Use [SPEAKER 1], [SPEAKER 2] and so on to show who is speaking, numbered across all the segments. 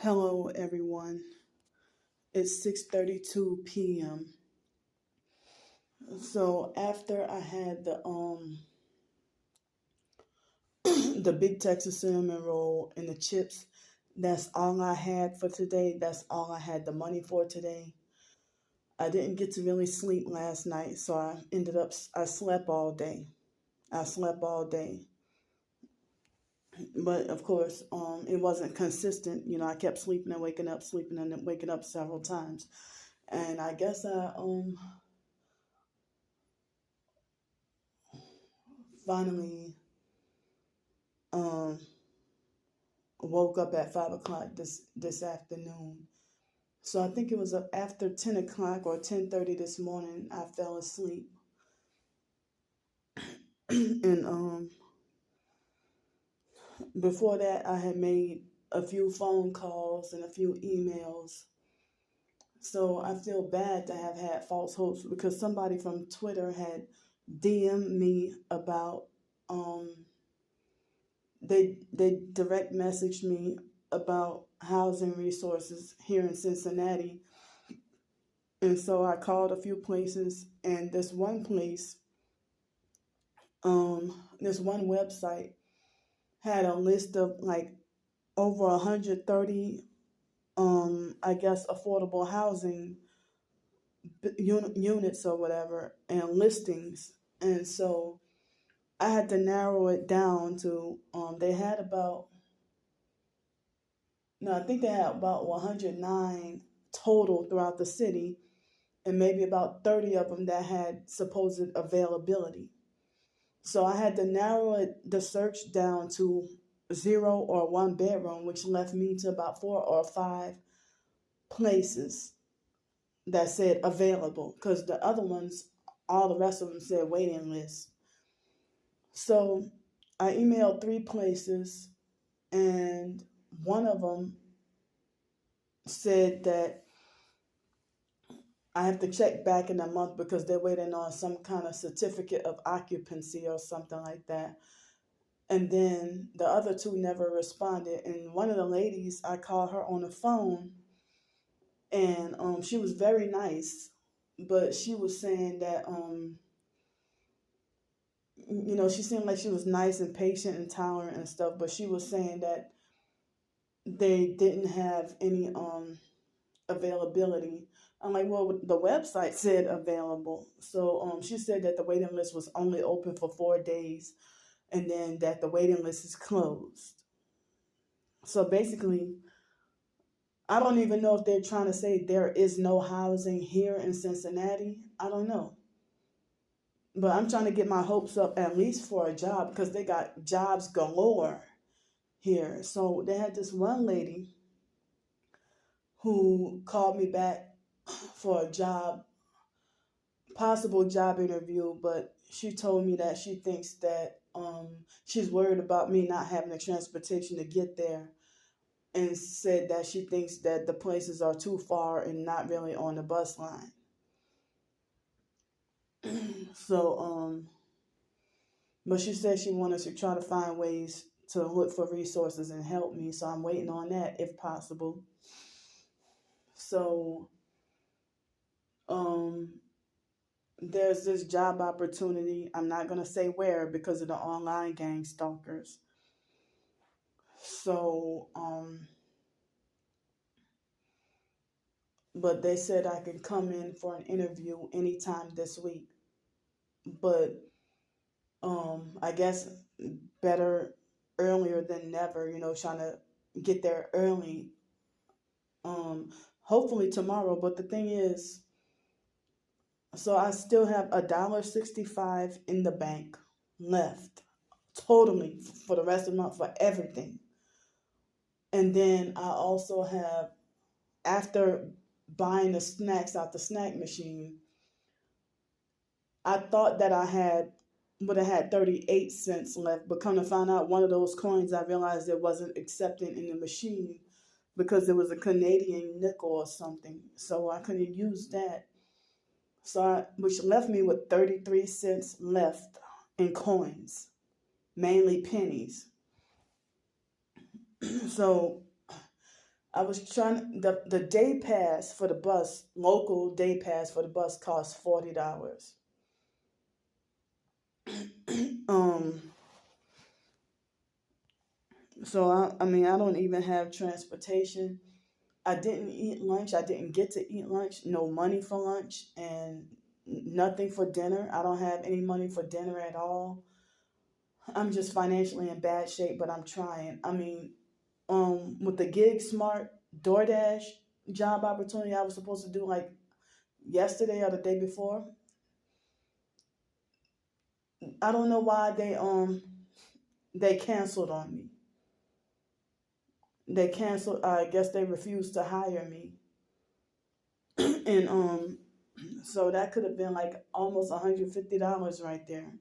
[SPEAKER 1] Hello everyone. It's 6:32 p.m. So after I had the big Texas cinnamon roll and the chips, that's all I had for today. That's all I had the money for today. I didn't get to really sleep last night, so I slept all day. I slept all day. But of course, it wasn't consistent. I kept sleeping and waking up, sleeping and waking up several times. And I guess I finally um woke up at 5 o'clock this afternoon. So I think it was after 10 o'clock or 10:30 this morning. I fell asleep, and before that, I had made a few phone calls and a few emails. So I feel bad to have had false hopes because somebody from Twitter had DM'd me about they direct messaged me about housing resources here in Cincinnati. And so I called a few places, and this one place, this one website had a list of like over 130, I guess, affordable housing units or whatever, and listings. And so I had to narrow it down to, they had about, no, I think they had about 109 total throughout the city, and maybe about 30 of them that had supposed availability. So I had to narrow the search down to 0 or 1 bedroom, which left me to about 4 or 5 places that said available, because the other ones, all the rest of them said waiting list. So I emailed 3 places, and one of them said that I have to check back in a month because they're waiting on some kind of certificate of occupancy or something like that. And then the other 2 never responded. And one of the ladies, I called her on the phone, and she was very nice, but she was saying that she seemed like she was nice and patient and tolerant and stuff, but she was saying that they didn't have any availability. I'm like, well, the website said available. So she said that the waiting list was only open for 4 days, and then that the waiting list is closed. So basically, I don't even know if they're trying to say there is no housing here in Cincinnati. I don't know. But I'm trying to get my hopes up at least for a job, because they got jobs galore here. So they had this one lady who called me back for a job, possible job interview, but she told me that she thinks that she's worried about me not having the transportation to get there, and said that she thinks that the places are too far and not really on the bus line. So but she said she wanted to try to find ways to look for resources and help me, so I'm waiting on that if possible. So there's this job opportunity. I'm not going to say where because of the online gang stalkers. So but they said I can come in for an interview anytime this week. But I guess better earlier than never, trying to get there early. Hopefully tomorrow. But the thing is, so I still have $1.65 in the bank left, totally, for the rest of the month, for everything. And then I also have, after buying the snacks out the snack machine, I thought that would have had 38 cents left, but come to find out, one of those coins, I realized it wasn't accepted in the machine because it was a Canadian nickel or something, so I couldn't use that. Which left me with 33 cents left in coins, mainly pennies. So I was trying the day pass for the bus, local day pass for the bus costs $40. um, so I mean I don't even have transportation. I didn't eat lunch. I didn't get to eat lunch. No money for lunch and nothing for dinner. I don't have any money for dinner at all. I'm just financially in bad shape, but I'm trying. I mean, with the Gig Smart DoorDash job opportunity I was supposed to do like yesterday or the day before. I don't know why they canceled on me. They canceled. I guess they refused to hire me, and so that could have been like almost $150 right there.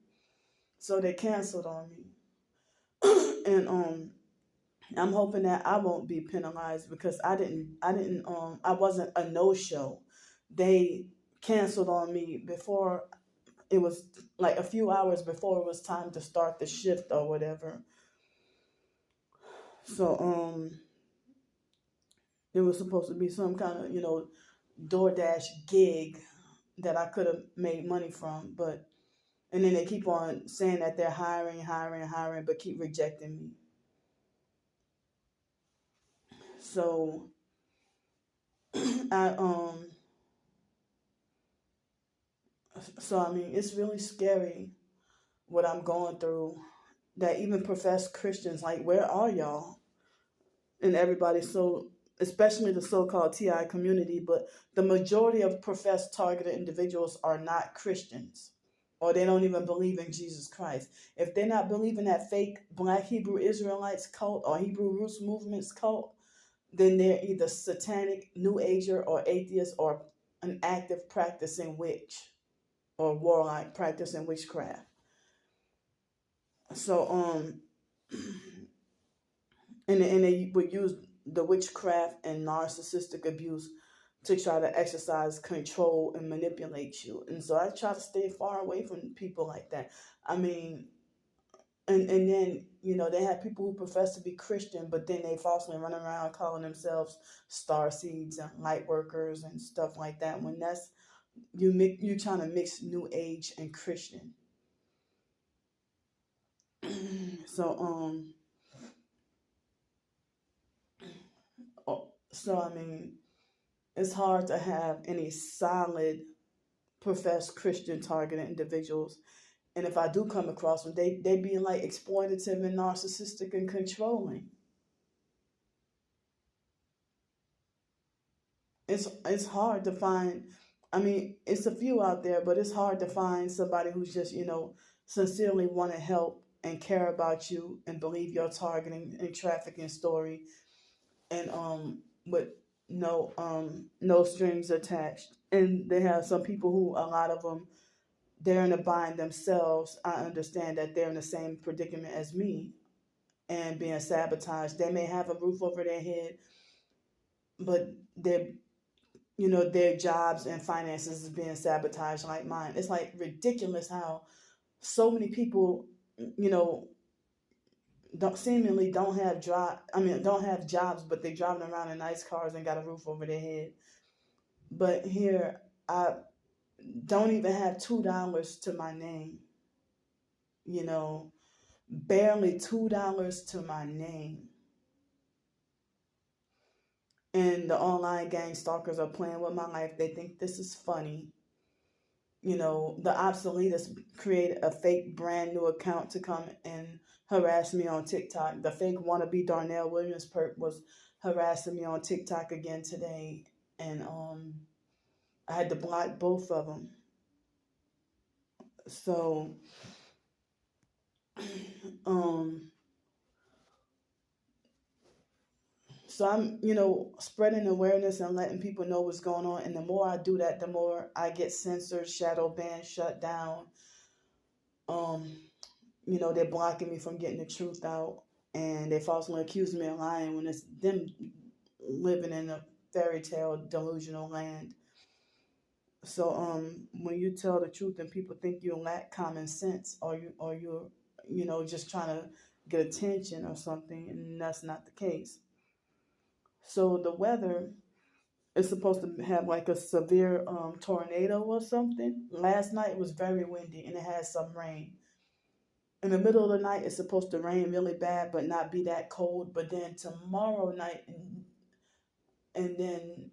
[SPEAKER 1] So they canceled on me, and I'm hoping that I won't be penalized because I wasn't a no show. They canceled on me before it was like a few hours before it was time to start the shift or whatever. So it was supposed to be some kind of, DoorDash gig that I could have made money from, but and then they keep on saying that they're hiring, but keep rejecting me. So I I mean it's really scary what I'm going through. That even professed Christians, like, where are y'all? And everybody, so especially the so-called TI community, but the majority of professed targeted individuals are not Christians, or they don't even believe in Jesus Christ. If they're not believing that fake Black Hebrew Israelites cult or Hebrew Roots movements cult, then they're either satanic, New Ager, or atheist, or an active practicing witch or warlock practicing witchcraft. So and they would use the witchcraft and narcissistic abuse to try to exercise control and manipulate you. And so I try to stay far away from people like that. I mean, and then, they have people who profess to be Christian, but then they falsely run around calling themselves star seeds and light workers and stuff like that. When that's, you trying to mix New Age and Christian. So, I mean, it's hard to have any solid professed Christian targeted individuals. And if I do come across them, they being like exploitative and narcissistic and controlling. It's hard to find. I mean, it's a few out there, but it's hard to find somebody who's just, sincerely want to help and care about you and believe your targeting and trafficking story, and with no strings attached. And they have some people who, a lot of them, they're in a bind themselves. I understand that they're in the same predicament as me and being sabotaged. They may have a roof over their head, but their jobs and finances is being sabotaged like mine. It's like ridiculous how so many people, don't have jobs, but they're driving around in nice cars and got a roof over their head. But here, I don't even have $2 to my name. Barely $2 to my name. And the online gang stalkers are playing with my life. They think this is funny. The obsoletists created a fake brand new account to come and harass me on TikTok. The fake wannabe Darnell Williams perp was harassing me on TikTok again today. And I had to block both of them. So so I'm, spreading awareness and letting people know what's going on. And the more I do that, the more I get censored, shadow banned, shut down. They're blocking me from getting the truth out, and they falsely accuse me of lying when it's them living in a fairy tale delusional land. So when you tell the truth and people think you lack common sense, or you're just trying to get attention or something, and that's not the case. So the weather is supposed to have like a severe tornado or something. Last night it was very windy and it had some rain. In the middle of the night it's supposed to rain really bad but not be that cold. But then tomorrow night and then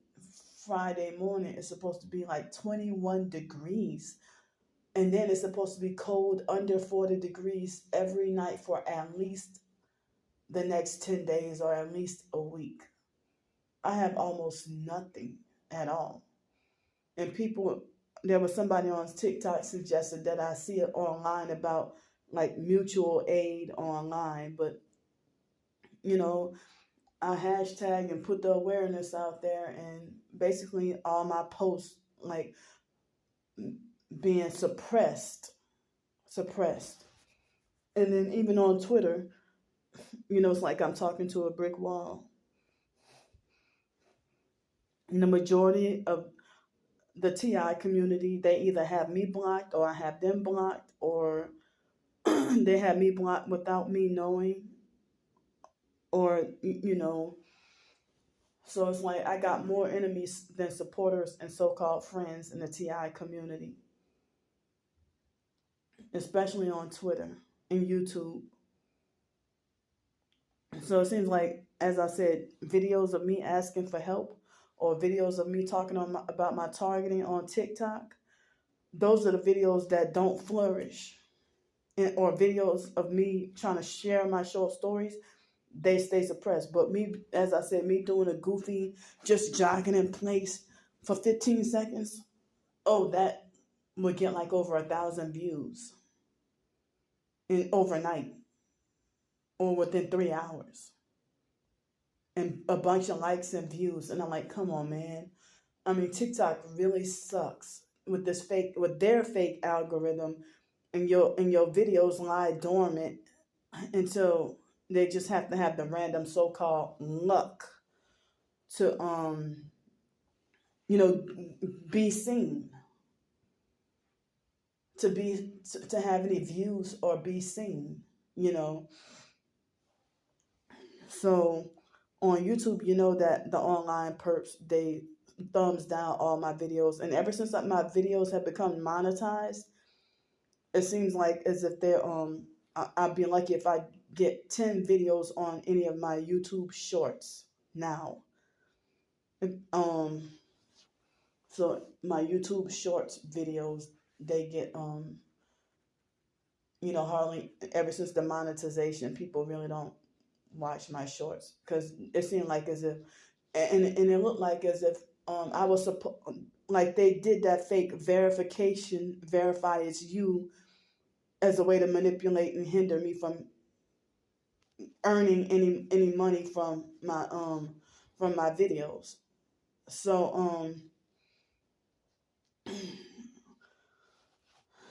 [SPEAKER 1] Friday morning it's supposed to be like 21 degrees. And then it's supposed to be cold under 40 degrees every night for at least the next 10 days or at least a week. I have almost nothing at all. And people, there was somebody on TikTok suggested that I see it online about like mutual aid online. But, you know, I hashtag and put the awareness out there, and basically all my posts like being suppressed. And then even on Twitter, it's like I'm talking to a brick wall. And the majority of the TI community, they either have me blocked or I have them blocked, or they have me blocked without me knowing, or, so it's like I got more enemies than supporters and so-called friends in the TI community, especially on Twitter and YouTube. So it seems like, as I said, videos of me asking for help or videos of me talking about my targeting on TikTok, those are the videos that don't flourish. Or videos of me trying to share my short stories, they stay suppressed. But me, as I said, me doing a goofy, just jogging in place for 15 seconds, that would get like over 1,000 views in overnight or within 3 hours. And a bunch of likes and views. And I'm like, come on, man. I mean, TikTok really sucks with their fake algorithm, and your videos lie dormant until they just have to have the random so-called luck to be seen, to have any views or be seen. So on YouTube, that the online perps, they thumbs down all my videos. And ever since my videos have become monetized, it seems like as if they're I'd be lucky if I get 10 videos on any of my YouTube shorts now. So my YouTube shorts videos, they get hardly, ever since the monetization, people really don't watch my shorts, because it seemed like as if, and it looked like as if I was like they did that fake verification, verify it's you, as a way to manipulate and hinder me from earning any money from my videos. So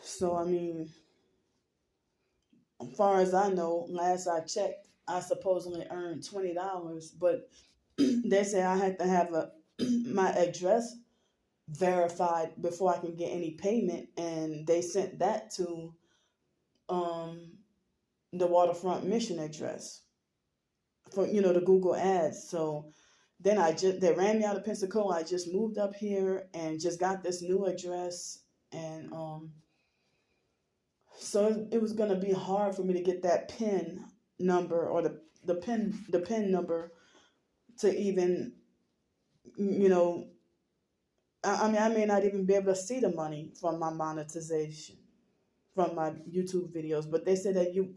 [SPEAKER 1] so I mean, as far as I know, last I checked, I supposedly earned $20, but they say I had to have my address verified before I can get any payment, and they sent that to the Waterfront Mission address for the Google ads. So then they ran me out of Pensacola. I just moved up here and just got this new address, and so it was gonna be hard for me to get that PIN number, or the PIN number, to even I mean, I may not even be able to see the money from my monetization from my YouTube videos. But they said that you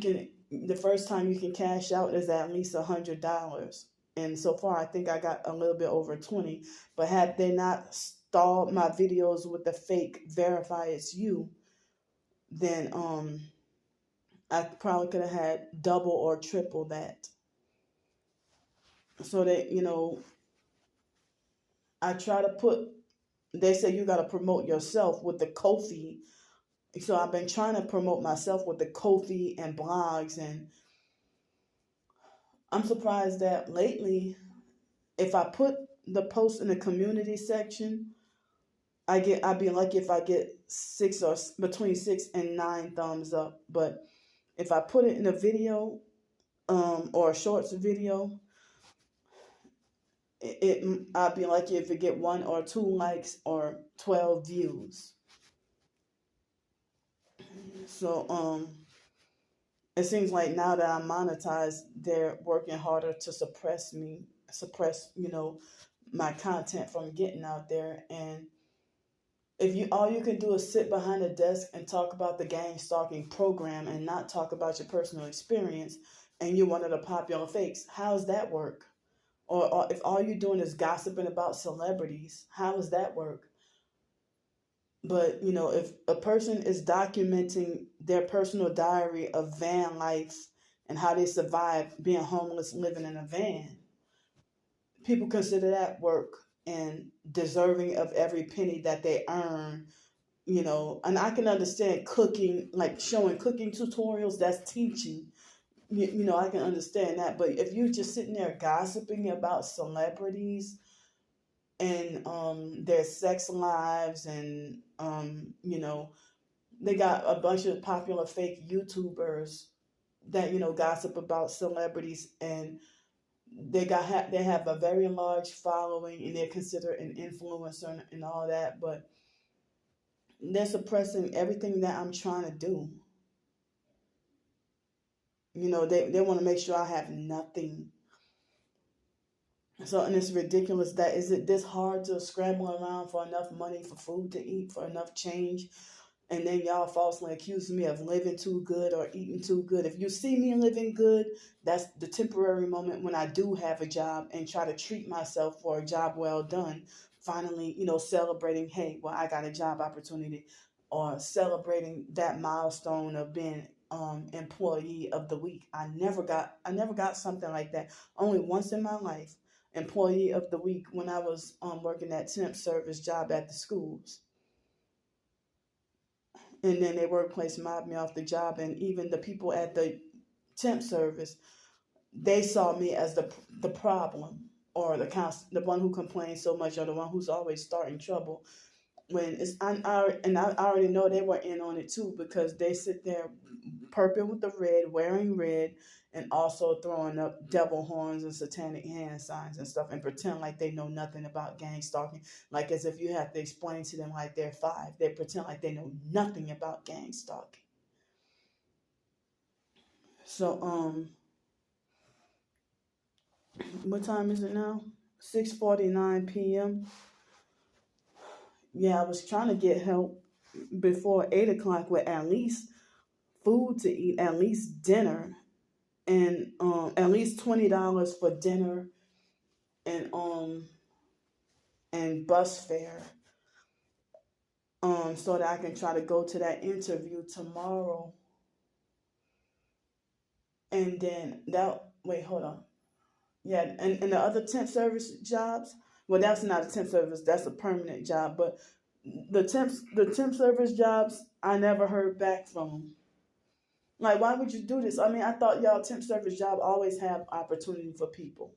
[SPEAKER 1] can, the first time you can cash out is at least $100. And so far, I think I got a little bit over 20. But had they not stalled my videos with the fake verify it's you, then I probably could have had double or triple that. So that, I try to put, they say you got to promote yourself with the Ko-fi. So I've been trying to promote myself with the Ko-fi and blogs, and I'm surprised that lately, if I put the post in the community section, I'd be lucky if I get between 6 and 9 thumbs up. But if I put it in a video, or a shorts video, I'd be lucky if it get 1 or 2 likes or 12 views. So it seems like now that I'm monetized, they're working harder to suppress my content from getting out there. And if you all you can do is sit behind a desk and talk about the gang stalking program and not talk about your personal experience, and you're one of the popular fakes, how does that work? Or if all you're doing is gossiping about celebrities, how does that work? But if a person is documenting their personal diary of van life and how they survive being homeless, living in a van, people consider that work and deserving of every penny that they earn. And I can understand cooking, like showing cooking tutorials, that's teaching. I can understand that. But if you're just sitting there gossiping about celebrities and their sex lives, and they got a bunch of popular fake YouTubers that gossip about celebrities, and they have a very large following, and they're considered an influencer and all that, but they're suppressing everything that I'm trying to do. They want to make sure I have nothing. So, and it's ridiculous that is it this hard to scramble around for enough money for food to eat, for enough change, and then y'all falsely accuse me of living too good or eating too good. If you see me living good, that's the temporary moment when I do have a job and try to treat myself for a job well done. Finally, celebrating, hey, well, I got a job opportunity, or celebrating that milestone of being employee of the week. I never got something like that. Only once in my life, employee of the week, when I was working that temp service job at the schools. And then their workplace mobbed me off the job, and even the people at the temp service, they saw me as the problem, or the one who complains so much, or the one who's always starting trouble. When I already know they were in on it too, because they sit there purple with the red, wearing red, and also throwing up devil horns and satanic hand signs and stuff, and pretend like they know nothing about gang stalking, like as if you have to explain to them like they're 5. They pretend like they know nothing about gang stalking. So what time is it now? 6:49 p.m. Yeah, I was trying to get help before 8 o'clock with at least food to eat, at least dinner, and at least $20 for dinner, and bus fare, so that I can try to go to that interview tomorrow. And then wait, hold on. Yeah, and the other temp service jobs, well, that's not a temp service, that's a permanent job, but the temp service jobs, I never heard back from them. Like, why would you do this? I mean, I thought y'all temp service job always have opportunity for people.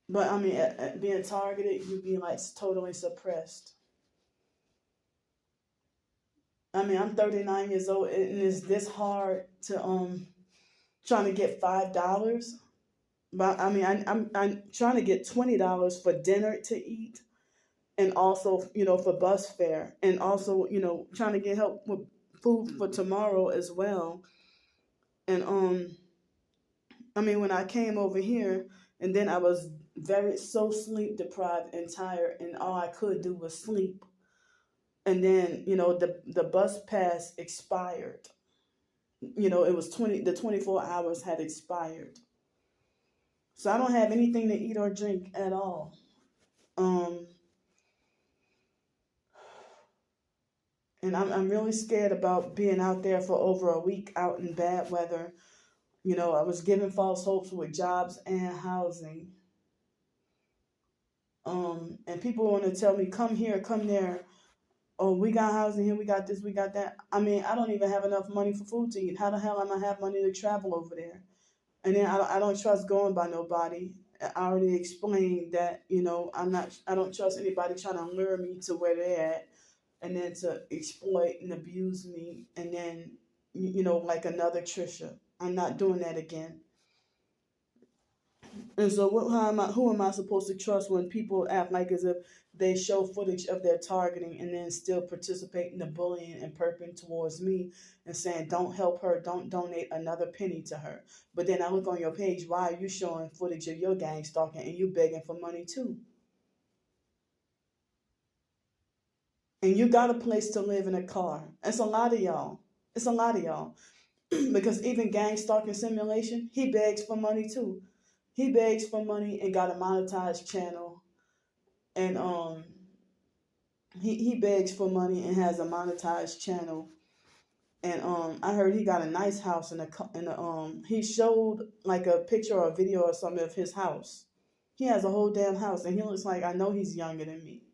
[SPEAKER 1] But I mean, at being targeted, you being like totally suppressed. I mean, I'm 39 years old, and it's this hard to trying to get $5. But I mean, I'm trying to get $20 for dinner to eat, and also for bus fare, and also trying to get help with food for tomorrow as well. And I mean, when I came over here, and then I was so sleep deprived and tired, and all I could do was sleep. And then the bus pass expired. It was 24 hours had expired. So I don't have anything to eat or drink at all. And I'm really scared about being out there for over a week out in bad weather. I was given false hopes with jobs and housing. And people want to tell me, come here, come there. Oh, we got housing here, we got this, we got that. I mean, I don't even have enough money for food to eat. How the hell am I have money to travel over there? And then I don't trust going by nobody. I already explained that, I don't trust anybody trying to lure me to where they're at, and then to exploit and abuse me, and then, like another Trisha. I'm not doing that again. And so who am I supposed to trust when people act like as if they show footage of their targeting and then still participate in the bullying and perping towards me and saying, don't help her, don't donate another penny to her. But then I look on your page, why are you showing footage of your gang stalking and you begging for money too? And you got a place to live in a car. It's a lot of y'all. It's a lot of y'all. Because even gang stalking simulation, he begs for money too. He begs for money and got a monetized channel. And he begs for money and has a monetized channel. And I heard he got a nice house he showed like a picture or a video or something of his house. He has a whole damn house and he looks like, I know he's younger than me.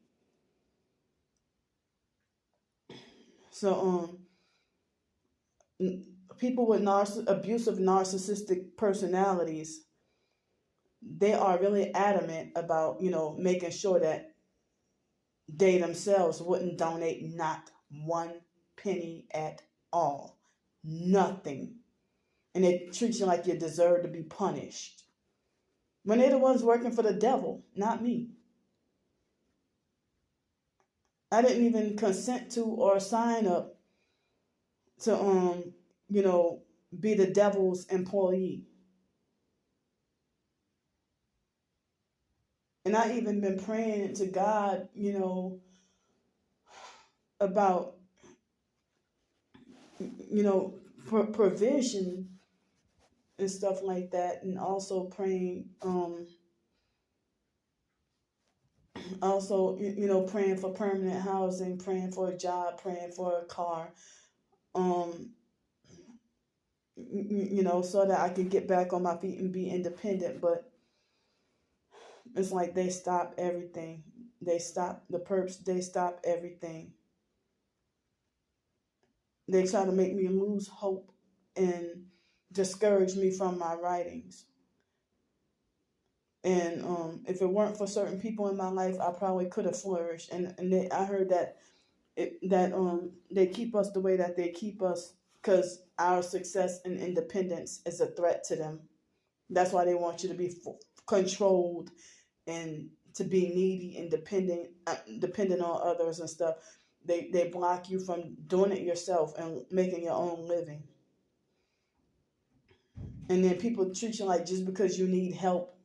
[SPEAKER 1] So people with abusive narcissistic personalities, they are really adamant about, making sure that they themselves wouldn't donate not one penny at all. Nothing. And they treat you like you deserve to be punished. When they're the ones working for the devil, not me. I didn't even consent to or sign up to, be the devil's employee. And I even been praying to God, about, provision and stuff like that. And also praying, praying for permanent housing, praying for a job, praying for a car, so that I can get back on my feet and be independent. But it's like they stop everything. The perps, they stop everything. They try to make me lose hope and discourage me from my writings. And if it weren't for certain people in my life, I probably could have flourished. And I heard that they keep us the way that they keep us because our success and independence is a threat to them. That's why they want you to be controlled and to be needy and dependent on others and stuff. They block you from doing it yourself and making your own living. And then people treat you like just because you need help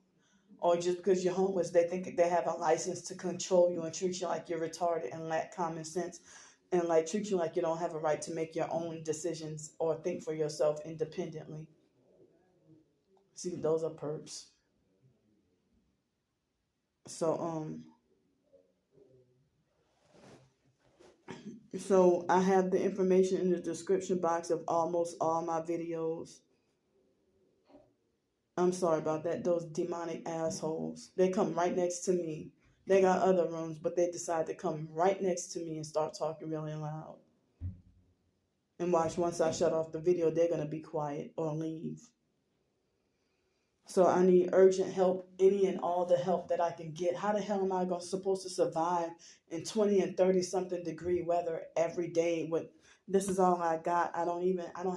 [SPEAKER 1] or just because you're homeless, they think they have a license to control you and treat you like you're retarded and lack common sense and like treat you like you don't have a right to make your own decisions or think for yourself independently. See, those are perps. So I have the information in the description box of almost all my videos. I'm sorry about that. Those demonic assholes. They come right next to me. They got other rooms, but they decide to come right next to me and start talking really loud. And watch, once I shut off the video, they're going to be quiet or leave. So I need urgent help, any and all the help that I can get. How the hell am I supposed to survive in 20 and 30 something degree weather every day with this is all I got? I don't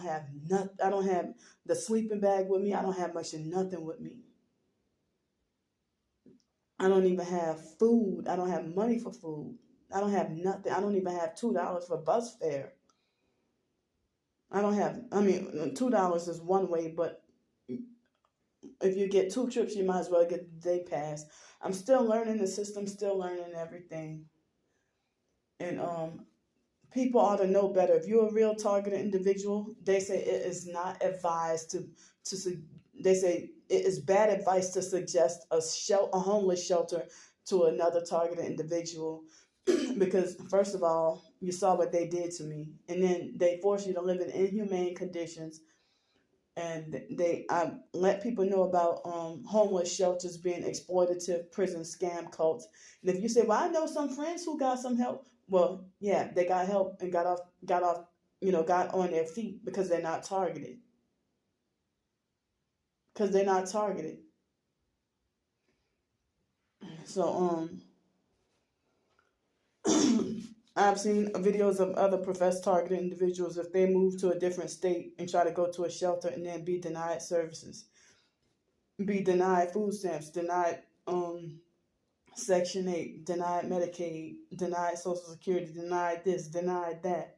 [SPEAKER 1] have nothing. I don't have the sleeping bag with me. I don't have much of nothing with me. I don't even have food. I don't have money for food. I don't have nothing. I don't even have $2 for bus fare. $2 is one way, but if you get 2 trips, you might as well get the day pass. I'm still learning the system, still learning everything. And people ought to know better. If you're a real targeted individual, they say it is not advised they say it is bad advice to suggest a homeless shelter to another targeted individual. Because first of all, you saw what they did to me. And then they force you to live in inhumane conditions. And I let people know about homeless shelters being exploitative prison scam cults. And if you say, well, I know some friends who got some help. Well, yeah, they got help and got on their feet because they're not targeted. Because they're not targeted. So, I've seen videos of other professed targeted individuals if they move to a different state and try to go to a shelter and then be denied services. be denied food stamps, denied Section 8, denied Medicaid, denied Social Security, denied this, denied that.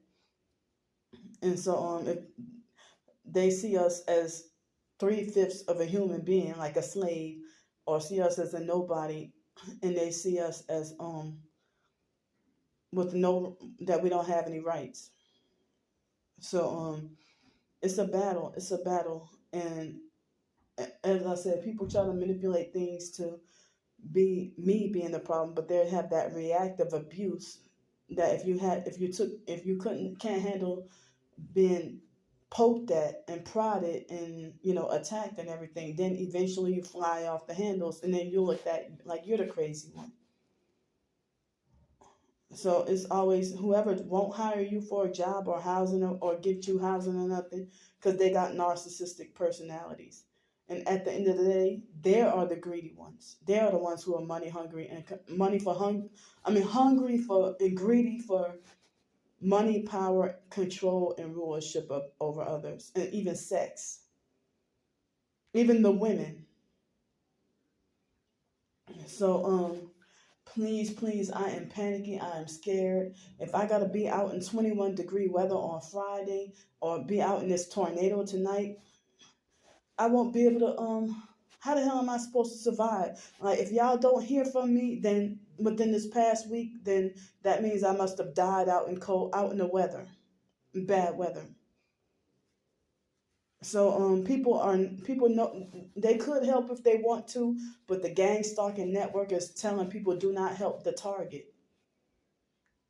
[SPEAKER 1] And so if they see us as 3/5 of a human being, like a slave, or see us as a nobody, and they see us as with no, that we don't have any rights. So it's a battle. It's a battle, and as I said, people try to manipulate things to be me being the problem, but they have that reactive abuse that if you can't handle being poked at and prodded and attacked and everything, then eventually you fly off the handles, and then you look at like you're the crazy one. So it's always whoever won't hire you for a job or housing or give you housing or nothing because they got narcissistic personalities. And at the end of the day, they are the greedy ones. They are the ones who are money hungry and hungry for and greedy for money, power, control, and rulership over others, and even sex. Even the women. So please, I am panicking. I am scared. If I gotta be out in 21-degree weather on Friday or be out in this tornado tonight, I won't be able to how the hell am I supposed to survive? Like if y'all don't hear from me then within this past week, then that means I must have died out in the weather. Bad weather. So people know they could help if they want to, but the gang stalking network is telling people do not help the target.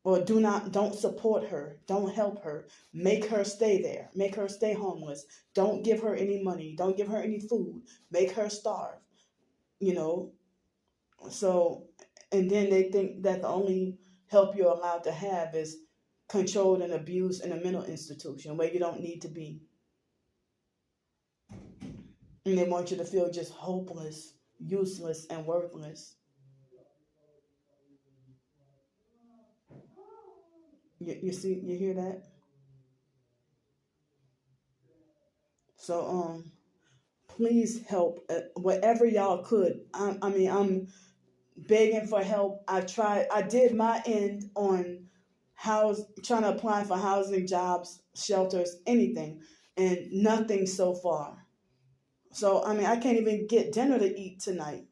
[SPEAKER 1] Or don't support her, don't help her, make her stay there, make her stay homeless, don't give her any money, don't give her any food, make her starve, you know. So and then they think that the only help you're allowed to have is controlled and abused in a mental institution where you don't need to be. And they want you to feel just hopeless, useless, and worthless. You hear that? So please help whatever y'all could. I'm begging for help. I did my end on trying to apply for housing, jobs, shelters, anything, and nothing so far. So I can't even get dinner to eat tonight.